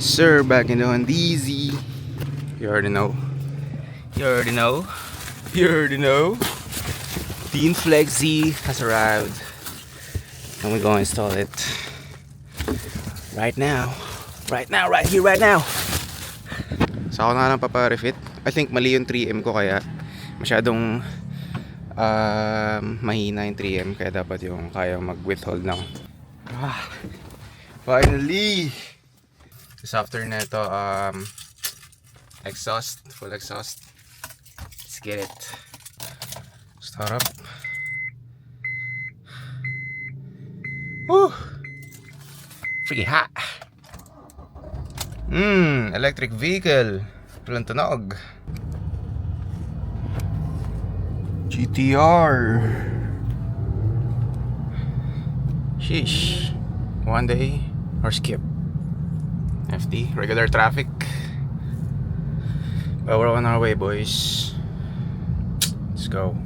Yes sir, back in the Hondeezy. You already know. You already know. You already know. The Inflex Z has arrived. And we're gonna install it right now. Right now, right here, right now. So ako na lang paparefit. I think mali yung 3M ko, kaya masyadong mahina yung 3M, kaya dapat yung kaya mag-withhold ng finally. This after na ito, exhaust, full exhaust. Let's get it. Start up. Woo! Pretty hot. Electric vehicle. Walang tunog. GTR. Sheesh. One day or skip. FD, regular traffic. But we're on our way, boys. Let's go.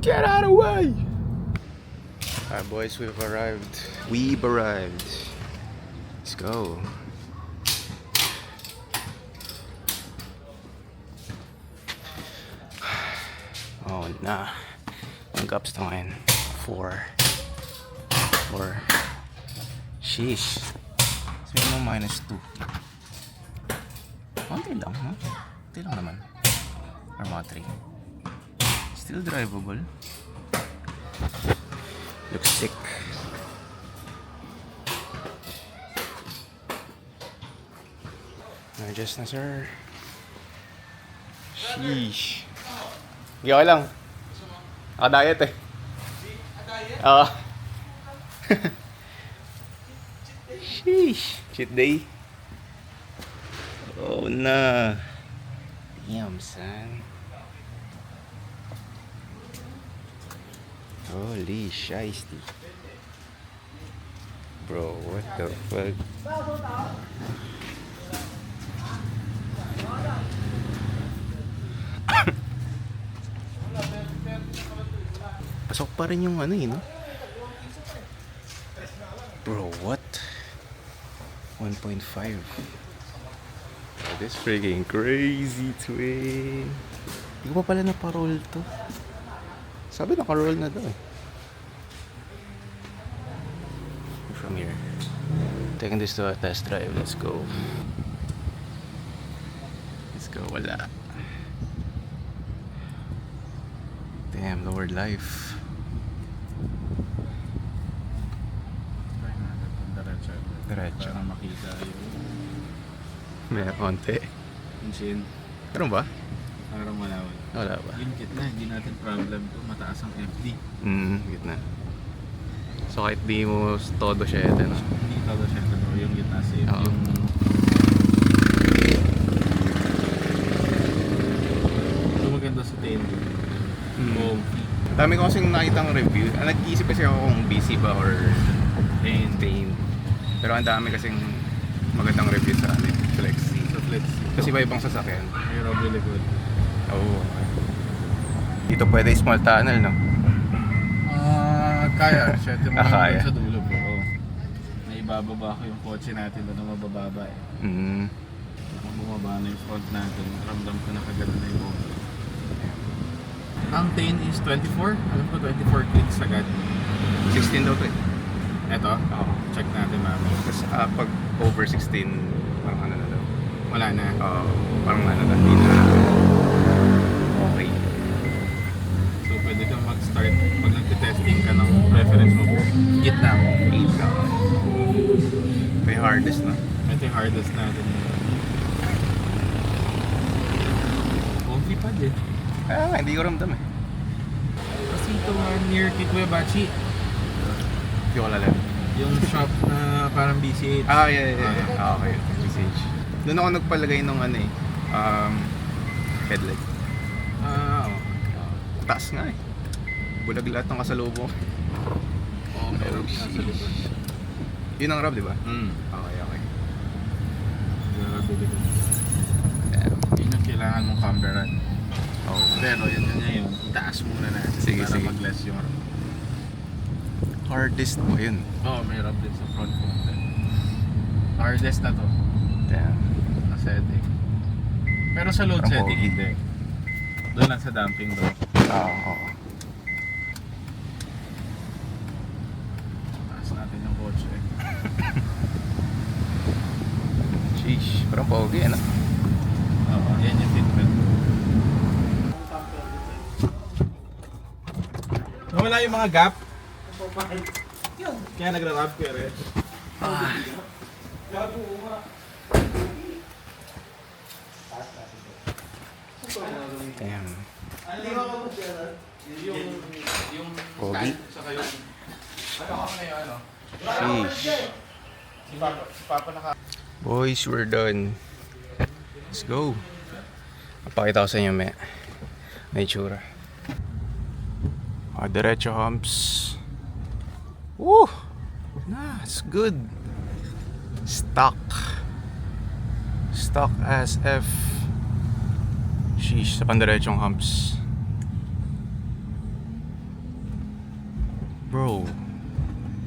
Get out of the way! Alright, boys, we've arrived. We've arrived. Let's go. Oh, nah. Ang cups to ngayon. 4. Sheesh. Sabi mo -2. Konti lang, no? Konti lang naman. Or mga 3. Still drivable. Looks sick. Adjust na, sir. Sheesh. Hindi, okay lang. Naka-diet eh. Oo. Sheesh. Cheat day. Oh na. Damn, son. Holy shiesty. Bro, what the fuck? Pasok pa rin yung ano, no? Bro, what? 1.5. Oh, this freaking crazy, twin. Hindi ko pa pala naparol to. Sabi naka-roll na daw eh. From here. Taking this to a test drive. Let's go. Let's go. Wala. Damn, lowered life. Try natin kung diretso para makita yung May konti. engine. Meron ba? Parang malawal. Wala ba? Yung gitna, hindi natin problem to. Mataas ang FD. Gitna. So kahit di mo todo siya ito, no? Hindi todo siya ito. Yung gitna safe. Oo. Yung maganda sa tail. Oh, Dami ko kasing nakitang review. Nag-iisip kasi ako kung BC ba or Train. Pero ang dami kasing magandang review sa Flexi. sa Flexi. Kasi iba ibang sasakyan. Mayroon really good. Oo. Dito pwede small tunnel, no? Kaya. Siyempre mo Kaya. sa dulo bro. Oh. Naibababa ko yung kotse natin doon na mabababa eh. Kung bumaba na yung front natin, ramdam ko na kagad na yung bumaba. Ang tail is 24. Alam ko 24 clicks agad. 16 daw to eh. Eto, Oo. check natin mami. Tapos pag over 16, parang ano na daw. Wala na. Parang ano na, hindi na. Okay. So pwede kang mag-start pag nag-testing ka ng preference mo. Gitna mo. 8 ka. May hardest na. Ito yung hardest natin. Comfy pad eh. Kaya nga, hindi ko ramdam eh. Kasi ito near kay Kuya Bachi. Hindi ko alam. Yung shop na parang BCH. Yeah. Okay. Message. Doon ako nagpalagay ng ano eh. Headlight. Oo. Taas nga eh. Bulag lahat ng kasalubong. Oo, meron ka sa likod. Yun ang rub, di ba? Okay. Grabe dito. Yun ang kailangan mong camera. Pero yun ngayon, itaas muna natin Sige, para sige. mag-less yung rub. Hardest mo yun. May rub din sa front ko. Hardest na to. Damn. Na setting. Pero sa load Parang setting pogi. hindi. Doon lang sa damping doon. Oo. Taas natin yung kotse. Sheesh. Parang pogi, ano? Oo, yan yung fitment. Nawala yung mga gap. Kaya nagra-rub ko rin. Damn. Yung Pogi. saka yung... Ano ako na yung ano? Sheesh. Si Papa naka... Boys, we're done. Let's go. Papakita ko sa inyo may tsura. Diretso humps. Woo! That's good. Stock as F. Sheesh, sa pandiretsong humps. Bro,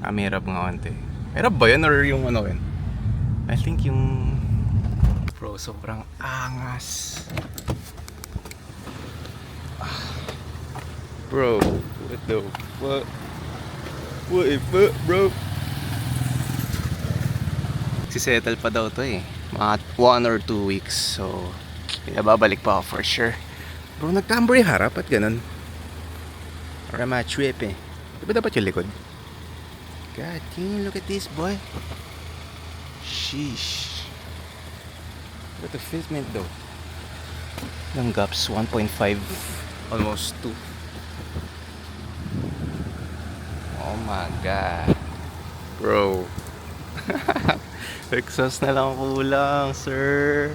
mahirap nga konti. Mahirap ba yan or yung ano yun? I think yung... Bro, sobrang angas. Bro, what the fuck? What the fuck, bro? Sisettle pa daw to eh. Mga 1 or 2 weeks. So, babalik pa ako for sure. Bro, nag-camber yung harap at ganun. Or am I tripping? Diba dapat yung likod? God, can you look at this, boy? Sheesh. What the fitment though? Yung gaps, 1.5. Almost 2. Oh my god. Bro. Exhaust na lang kulang, sir.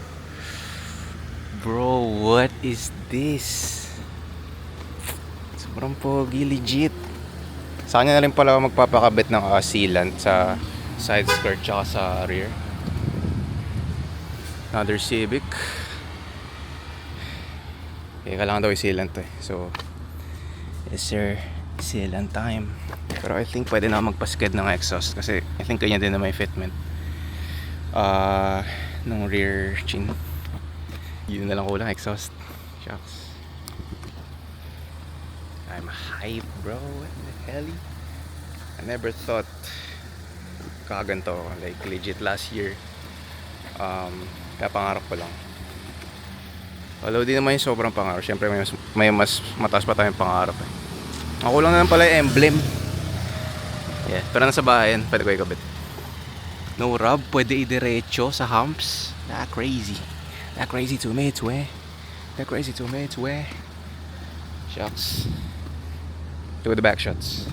Bro, what is this? Sobrang pogi, legit. Sa kanya na rin pala ako magpapakabit ng sealant sa side skirt tsaka sa rear. Another Civic. Okay, kailangan daw i-sealant to eh. So, yes sir, sealant time. Pero I think pwede na magpasked ng exhaust kasi I think kanya din na may fitment ng rear chin. Yun na lang kulang, exhaust. Shucks. I'm hype, bro. What the hell? I never thought kaganto. Like legit last year. Kaya pangarap ko lang. Although di naman yung sobrang pangarap. Siyempre may mas mataas pa tayong pangarap eh. Ako lang na lang pala yung emblem. Yeah, pero nasa bahay yan. Pwede ko ikabit. No rub, pwede idiretso sa humps. That crazy. That crazy to me, it's way. That crazy to me, it's way. Shucks. Do the back shots.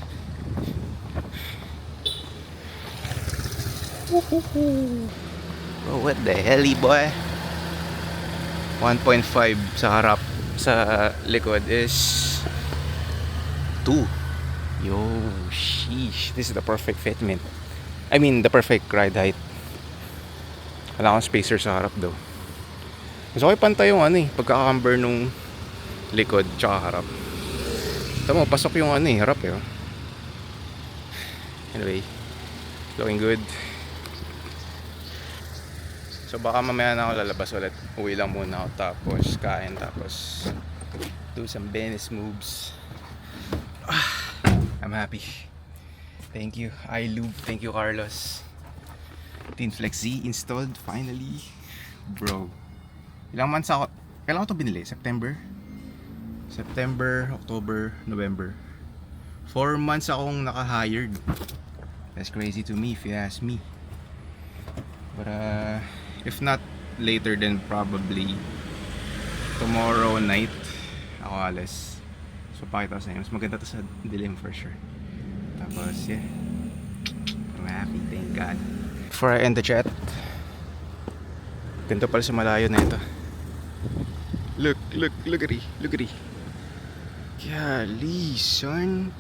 Bro, what the hell, boy? 1.5 sa harap. Sa likod is 2. Yo, sheesh. This is the perfect fitment. I mean, the perfect ride height. Wala akong spacer sa harap daw. Mas okay pantay yung ano eh. Pagkaka-camber nung likod tsaka harap. Tama, pasok yung ano eh. Harap eh. Anyway, looking good. So baka mamaya na ako lalabas ulit. Uwi lang muna ako tapos kain tapos do some Venice moves. I'm happy. Thank you, iLube. Thank you, Carlos. Tinflex Z installed finally. Bro. Ilang months ako. Kailan ko ito binili? September, October, November. 4 months akong naka-hired. That's crazy to me if you ask me. But if not later then probably tomorrow night ako alis. So pakita ko sa inyo. Mas maganda to sa dilim for sure. Tapos yeah, I'm happy, thank God. Before I end the chat, ganito pala sa malayo na ito. Look at it. Golly, son,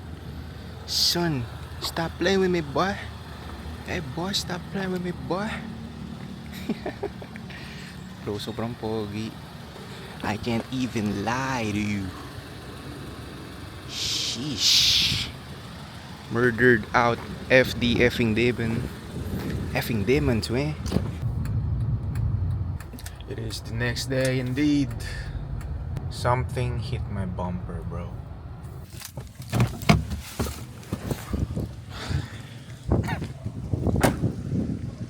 stop playing with me, boy. Hey boy, stop playing with me, boy. Bro, sobrang pogi. I can't even lie to you. Sheesh. Murdered out FD effing demon. Effing demons, man. It is the next day indeed. Something hit my bumper, bro.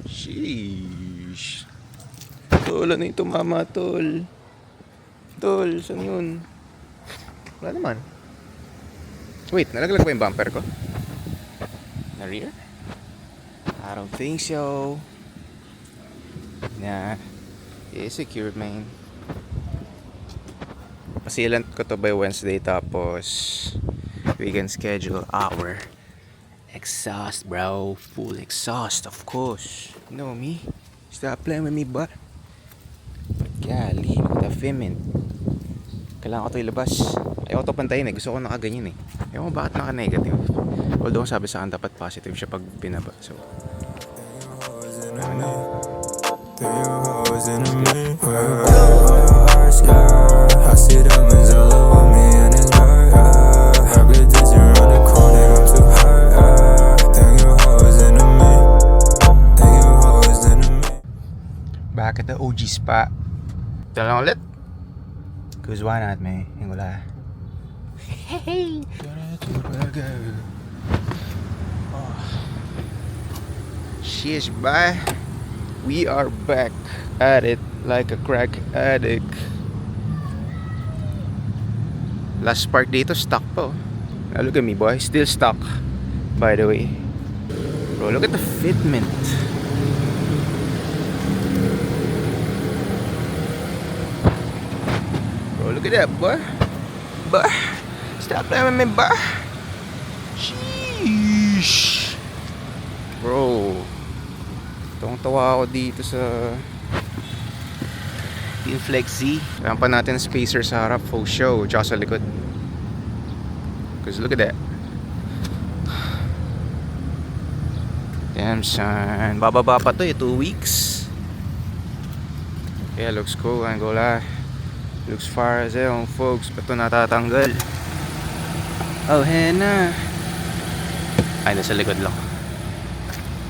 Sheesh. Tol, ano yung tumama, tol? Tol, saan yun? Wala naman. Wait, nalaglag ba yung bumper ko? Na rear? I don't think so. Nah. It's secured, man. Pasilant ko to by Wednesday, tapos we can schedule our exhaust, bro. Full exhaust, of course. You know me. Stop playing with me, but golly, look at the filming. Kailangan ko ito ilabas. Ayaw ko ito pantayin eh. Gusto ko nakaganyan eh. Ayaw ko bakit naka-negative. Although sabi sa akin dapat positive siya pag binaba. So, ano? I see diamonds all over me and it's bright. I could dance around the corner, I'm too high. Think your hoes into me. Think your hoes into me. Back at the OG spot. Ito lang ulit. Cause why not, man? Hindi ko la. Hey! Sheesh, bye. We are back at it like a crack addict. Last part dito, stuck po. Now look at me, boy. Still stuck. By the way. Bro, look at the fitment. Bro, look at that, boy. Boy. Stop playing with me, boy. Sheesh. Bro. Tawang-tawa ako dito sa Team Flexi. Kailangan pa natin spacer sa harap, full show, tsaka sa likod. Cause look at that. Damn son. Bababa pa to eh, 2 weeks. Yeah, looks cool, I ain't gonna lie. Looks far as hell, folks. Ba't ito natatanggal? Oh, henna. Ay, nasa likod lang.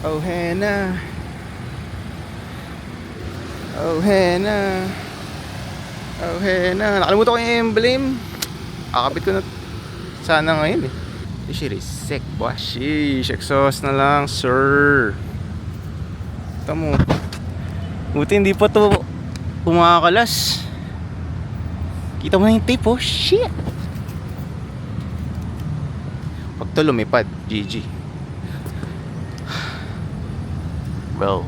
Oh, henna. Oh, henna. Oh, henna. Nakalimutan ko yung emblem. Akabit ko na sana ngayon eh. This shit is sick, boy. Sheesh, exhaust na lang, sir. Ito mo. Buti hindi pa to kumakalas. Kita mo na yung tape, oh. Shit. Pag to lumipad, GG. Bro.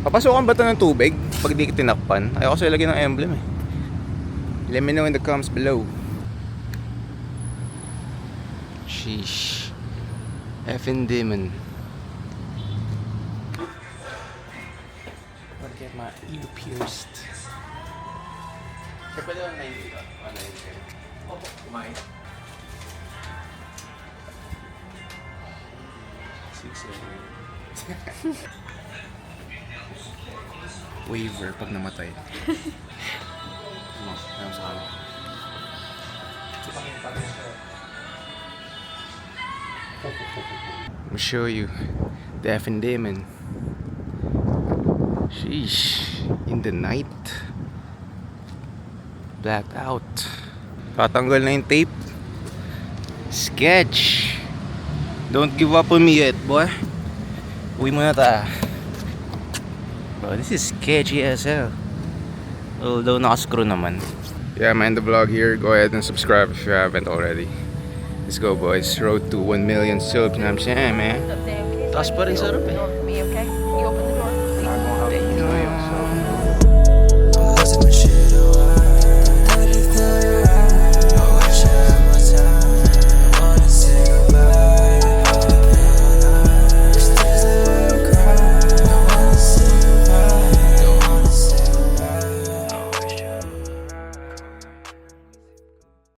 Papasokan ba ito ng tubig pag di tinakpan? Ayaw kasi ilagay ng emblem eh. Let me know in the comments below. Sheesh. Effing demon. Gotta get my ear pierced. Kaya pwede lang 90 ka? 90 ka? Opo, kumain. 6 waiver pag namatay. Ayaw sa kanan. I'm gonna show you the effing demon. Sheesh. In the night. Blacked out. Tatanggal na yung tape. Sketch. Don't give up on me yet, boy. Uwi muna ta. Bro, this is sketchy as hell. Although naka-screw naman. Yeah, I'm end the vlog here. Go ahead and subscribe if you haven't already. Let's go, boys. Road to 1 million subs. You know what I'm saying, man? Taas pa rin sarap eh.